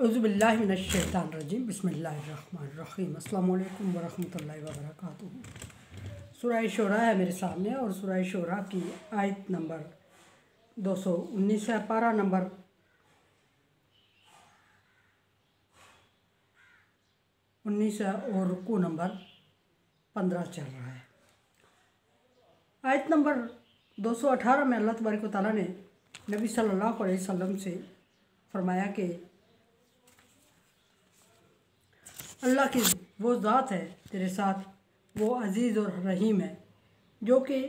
औज़ुबिल्लाहि मिनश्शैतानिर्रजीम बिस्मिल्लाहिर्रहमानिर्रहीम अस्सलामु अलैकुम वरहमतुल्लाहि वबरकातुहू। सूरह शूरा है मेरे सामने और सूरह शूरा की आयत नंबर 219 है। पारा नंबर 19 है और रुकू नंबर 15 चल रहा है। आयत नंबर 218 में अल्लाह तबारक व तआला ने नबी सल्लल्लाहु अलैहि वसल्लम से फरमाया कि अल्लाह की वो ज़ात है तेरे साथ, वो अज़ीज़ और रहीम है, जो कि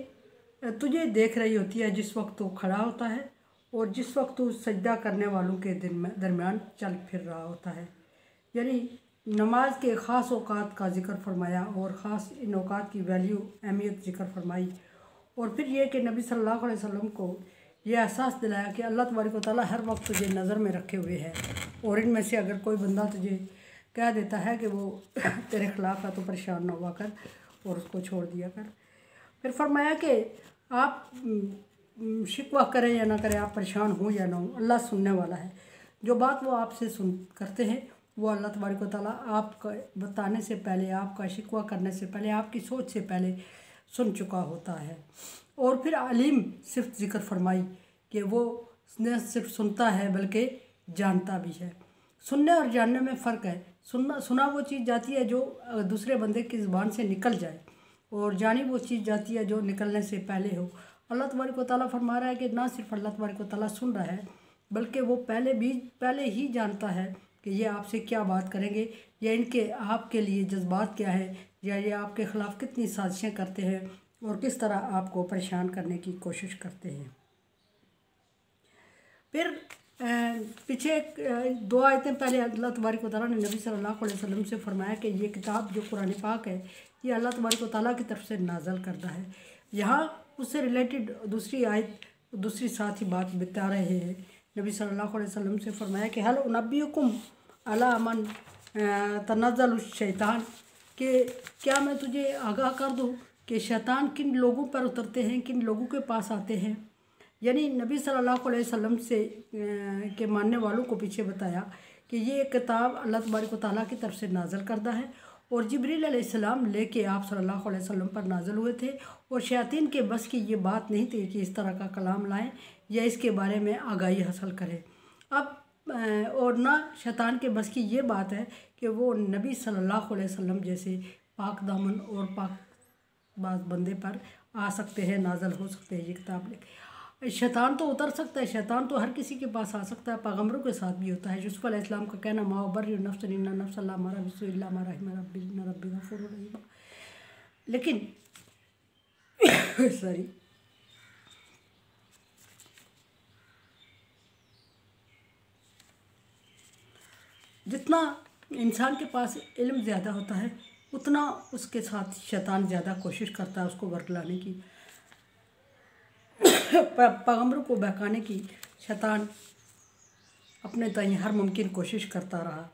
तुझे देख रही होती है जिस वक्त तू खड़ा होता है और जिस वक्त तू सजदा करने वालों के दरमियान चल फिर रहा होता है। यानी नमाज के ख़ास औक़ात का ज़िक्र फरमाया और ख़ास इन औक़ात की वैल्यू अहमियत ज़िक्र फरमाई। और फिर ये कि नबी सल्लल्लाहु अलैहि वसल्लम को ये एहसास दिलाया कि अल्लाह तबारक व तआला हर वक्त तुझे नज़र में रखे हुए है और इनमें से अगर कोई बंदा तुझे कह देता है कि वो तेरे ख़िलाफ़ है तो परेशान ना हुआ कर और उसको छोड़ दिया कर। फिर फरमाया कि आप शिकवा करें या ना करें, आप परेशान हो या ना हो, अल्लाह सुनने वाला है। जो बात वो आपसे सुन करते हैं वो अल्लाह तबारक व तआला आपका बताने से पहले, आपका शिकवा करने से पहले, आपकी सोच से पहले सुन चुका होता है। और फिर अलीम सिर्फ ज़िक्र फरमाई कि वो न सिर्फ सुनता है बल्कि जानता भी है। सुनने और जानने में फ़र्क है। सुना वो चीज़ जाती है जो दूसरे बंदे की ज़ुबान से निकल जाए और जानी वो चीज़ जाती है जो निकलने से पहले हो। अल्लाह तबारक व तआला फरमा रहा है कि ना सिर्फ अल्लाह तबारक व तआला सुन रहा है बल्कि वो पहले ही जानता है कि ये आपसे क्या बात करेंगे या इनके आपके लिए जज्बात क्या है या ये आपके ख़िलाफ़ कितनी साजिशें करते हैं और किस तरह आपको परेशान करने की कोशिश करते हैं। फिर पीछे दो आयतें पहले अल्लाह तबारक व तआला ने नबी सल्लल्लाहु अलैहि वसल्लम से फरमाया कि ये किताब जो कुरान पाक है ये अल्लाह तबारक व तआला की तरफ से नाज़ल करदा है। यहाँ उससे रिलेटेड दूसरी आयत दूसरी साथ ही बात बता रहे हैं। नबी सल्लल्लाहु अलैहि वसल्लम से फरमाया कि हल उनब्बिउकुम अला मन तनज़्ज़लुश शैतान, कि क्या मैं तुझे आगाह कर दूँ कि शैतान किन लोगों पर उतरते हैं, किन लोगों के पास आते हैं। यानी नबी सल्लल्लाहु अलैहि वसल्लम से के मानने वालों को पीछे बताया कि ये किताब अल्लाह तबारक व तआला की तरफ से नाज़ल करदा है और जिब्रील अलैहिस्सलाम लेके आप सल्लल्लाहु अलैहि वसल्लम पर नाज़ल हुए थे और शैतान के बस की ये बात नहीं थी कि इस तरह का कलाम लाएं या इसके बारे में आगाही हासिल करें। अब और ना शैतान के बस की ये बात है कि वो नबी सल्लल्लाहु अलैहि वसल्लम जैसे पाक दामन और पाक बाज बंदे पर आ सकते हैं, नाज़ल हो सकते हैं ये किताब लेके। शैतान तो उतर सकता है, शैतान तो हर किसी के पास आ सकता है, पैगम्बरों के साथ भी होता है। यूसुफ अलैहिस्सलाम का कहना मा उबर्रिउ नफ्सी इन्ना नफ्स लअम्मारा बिस्सू इल्ला मा रहिम रब्बी इन्ना रब्बी गफूरुर रहीम। लेकिन सॉरी जितना इंसान के पास इल्म ज़्यादा होता है उतना उसके साथ शैतान ज़्यादा कोशिश करता है उसको वर्गलाने की, पैगम्बरों को बहकाने की। शैतान अपने ताईं हर मुमकिन कोशिश करता रहा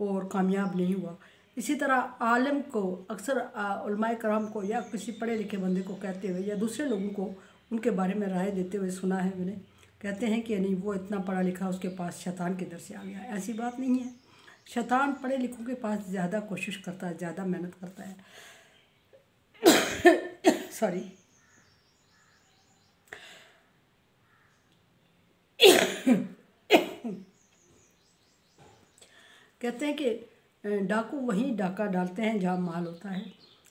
और कामयाब नहीं हुआ। इसी तरह आलिम को अक्सर उलमाए कराम को या किसी पढ़े लिखे बंदे को कहते हुए या दूसरे लोगों को उनके बारे में राय देते हुए सुना है मैंने, कहते हैं कि नहीं वो इतना पढ़ा लिखा उसके पास शैतान की दर से आ गया। ऐसी बात नहीं है। शैतान पढ़े लिखों के पास ज़्यादा कोशिश करता है, ज़्यादा मेहनत करता है। सॉरी कहते हैं कि डाकू वहीं डाका डालते हैं जहाँ माल होता है।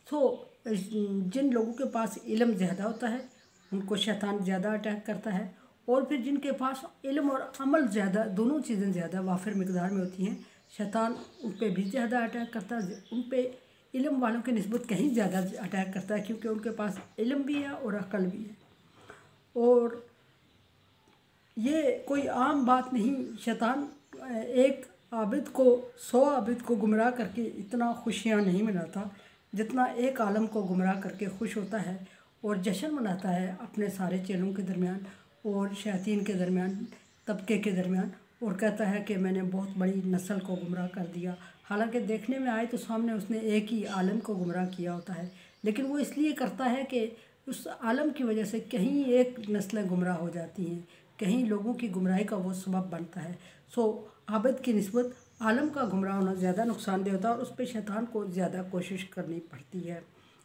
तो जिन लोगों के पास इल्म ज़्यादा होता है उनको शैतान ज़्यादा अटैक करता है और फिर जिनके पास इल्म और अमल ज़्यादा, दोनों चीज़ें ज़्यादा वाफिर मिकदार में होती हैं, शैतान उन पर भी ज़्यादा अटैक करता है। उन पर इल्म वालों की निस्बत कहीं ज़्यादा अटैक करता है क्योंकि उनके पास इल्म भी है और अक्ल भी है। और ये कोई आम बात नहीं। शैतान एक आबिद को 100 आबिद को गुमराह करके इतना खुशियाँ नहीं मनाता जितना एक आलम को गुमराह करके खुश होता है और जश्न मनाता है अपने सारे चेलों के दरमियान और शैतान के दरमियान, तबके के दरमियान, और कहता है कि मैंने बहुत बड़ी नस्ल को गुमराह कर दिया। हालांकि देखने में आए तो सामने उसने एक ही आलम को गुमराह किया होता है, लेकिन वो इसलिए करता है कि उस आलम की वजह से कहीं एक नस्लें गुमराह हो जाती हैं, कहीं लोगों की गुमराही का वो सबब बनता है। सो आबिद की निस्बत आलम का गुमराह होना ज़्यादा नुकसानदेह होता है और उस पर शैतान को ज़्यादा कोशिश करनी पड़ती है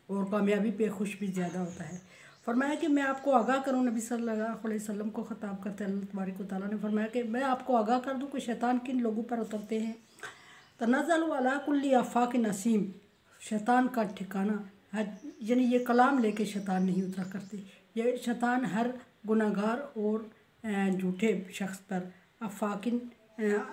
और कामयाबी पे खुश भी ज़्यादा होता है। फरमाया कि मैं आपको आगाह करूँ, नबी सल्लल्लाहु अलैहि वसल्लम को ख़िताब करते अल्लाह तबारक व तआला ने फरमाया कि मैं आपको आगाह कर दूँ कि शैतान किन लोगों पर उतरते हैं। तनज़्ज़लु अला कुल्ली अफ़ाकिन असीम, शैतान का ठिकाना है, यानी ये कलाम लेके शैतान नहीं उतरा करते। ये शैतान हर गुनाहगार और झूठे शख्स पर, अफ़ाकिन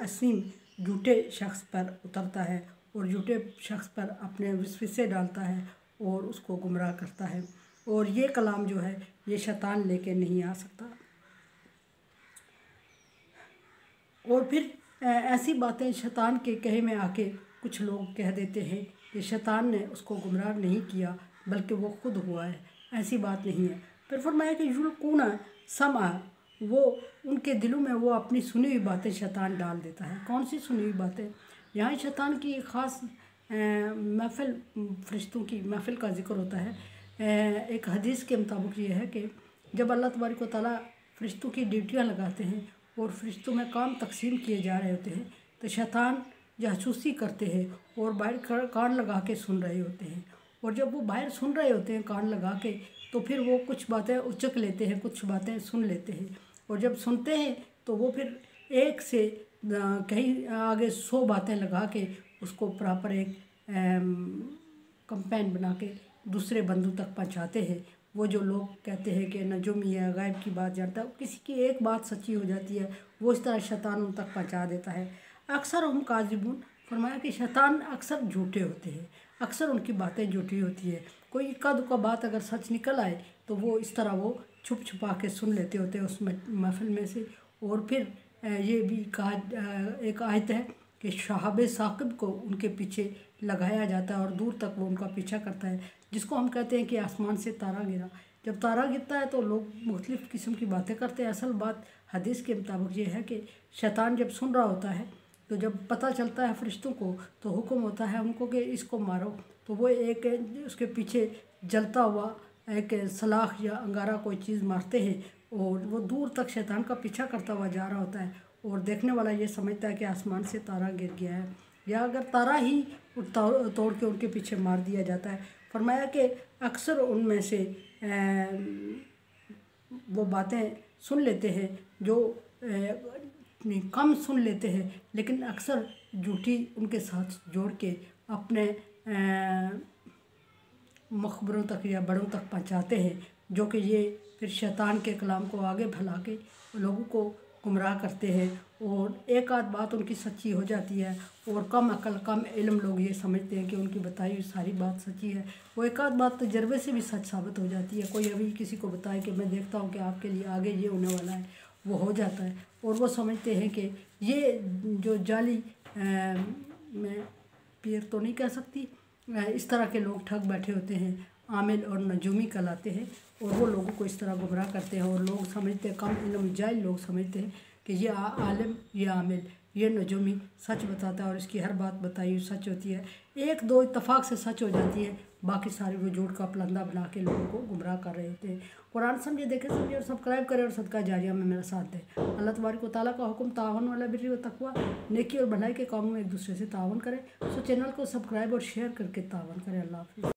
असीम, झूठे शख्स पर उतरता है और झूठे शख्स पर अपने वसवसे डालता है और उसको गुमराह करता है। और ये कलाम जो है ये शैतान लेके नहीं आ सकता। और फिर ऐसी बातें शैतान के कहे में आके कुछ लोग कह देते हैं कि शैतान ने उसको गुमराह नहीं किया बल्कि वो खुद हुआ है। ऐसी बात नहीं है। फिर फरमाया कि युल्कूना समा, वो उनके दिलों में वो अपनी सुनी हुई बातें शैतान डाल देता है। कौन सी सुनी हुई बातें? यहाँ शैतान की ख़ास महफ़िल, फरिश्तों की महफ़िल का ज़िक्र होता है। एक हदीस के मुताबिक ये है कि जब अल्लाह तबारक व तआला फरिश्तों की ड्यूटियाँ लगाते हैं और फरिश्तों में काम तकसीम किए जा रहे होते हैं तो शैतान जासूसी करते हैं और बाहर कान लगा के सुन रहे होते हैं। और जब वो बाहर सुन रहे होते हैं कान लगा के, तो फिर वो कुछ बातें उचक लेते हैं, कुछ बातें सुन लेते हैं। और जब सुनते हैं तो वो फिर एक से कहीं आगे 100 बातें लगा के उसको प्रॉपर एक कंपेन बना के दूसरे बंदों तक पहुंचाते हैं। वो जो लोग कहते हैं कि नजूमी है, गायब की बात जानता है, किसी की एक बात सच्ची हो जाती है, वो इस तरह शैतान उन तक पहुंचा देता है। अक्सर हम काज़िबून, फरमाया कि शैतान अक्सर झूठे होते हैं, अक्सर उनकी बातें झूठी होती है। कोई इक्का दुक्का बात अगर सच निकल आए तो वो इस तरह वो छुप छुपा के सुन लेते होते हैं उस महफिल में से। और फिर ये भी कहा, एक आयत है कि शहाब साकिब को उनके पीछे लगाया जाता है और दूर तक वो उनका पीछा करता है, जिसको हम कहते हैं कि आसमान से तारा गिरा। जब तारा गिरता है तो लोग मुख्तलिफ़ किस्म की बातें करते हैं। असल बात हदीस के मुताबिक ये है कि शैतान जब सुन रहा होता है तो जब पता चलता है फरिश्तों को तो हुक्म होता है उनको कि इसको मारो। तो वो एक उसके पीछे जलता हुआ एक सलाख या अंगारा कोई चीज़ मारते हैं और वो दूर तक शैतान का पीछा करता हुआ जा रहा होता है और देखने वाला ये समझता है कि आसमान से तारा गिर गया है, या अगर तारा ही तोड़ के उनके पीछे मार दिया जाता है। फरमाया कि अक्सर उनमें से वो बातें सुन लेते हैं जो कम सुन लेते हैं, लेकिन अक्सर झूठी उनके साथ जोड़ के अपने मखबरों तक या बड़ों तक पहुंचाते हैं, जो कि ये फिर शैतान के कलाम को आगे फैला के लोगों को गुमराह करते हैं। और एक आध बात उनकी सच्ची हो जाती है और कम अकल कम इल्म लोग ये समझते हैं कि उनकी बताई हुई सारी बात सच्ची है। वो एक आध बात तजर्बे से भी सच साबित हो जाती है। कोई अभी किसी को बताए कि मैं देखता हूँ कि आपके लिए आगे ये होने वाला है, वो हो जाता है और वो समझते हैं कि ये जो जाली, मैं पीर तो नहीं कह सकती, इस तरह के लोग ठग बैठे होते हैं, आमिल और नजूमी कहलाते हैं और वो लोगों को इस तरह गुमराह करते हैं। और लोग समझते हैं, कम इल्म जाहिल लोग समझते हैं कि ये आलिम, ये आमिल, ये नजूमी सच बताता है और इसकी हर बात बताई हुई सच होती है। एक दो इत्तफाक से सच हो जाती है, बाकी सारे वो झूठ का पलंदा बना के लोगों को गुमराह कर रहे होते हैं। कुरान समझे, देखें, समझे और सब्सक्राइब करें और सदका जारिया में मेरा साथ दें। अल्लाह तबारक व तआला का हुक्म तावन वाला बिर्रि व तकवा, नेकी और भलाई के कामों में एक दूसरे से तावन करें। सो चैनल को सब्सक्राइब और शेयर करके तावन करें। अल्लाह हाफ़िज़।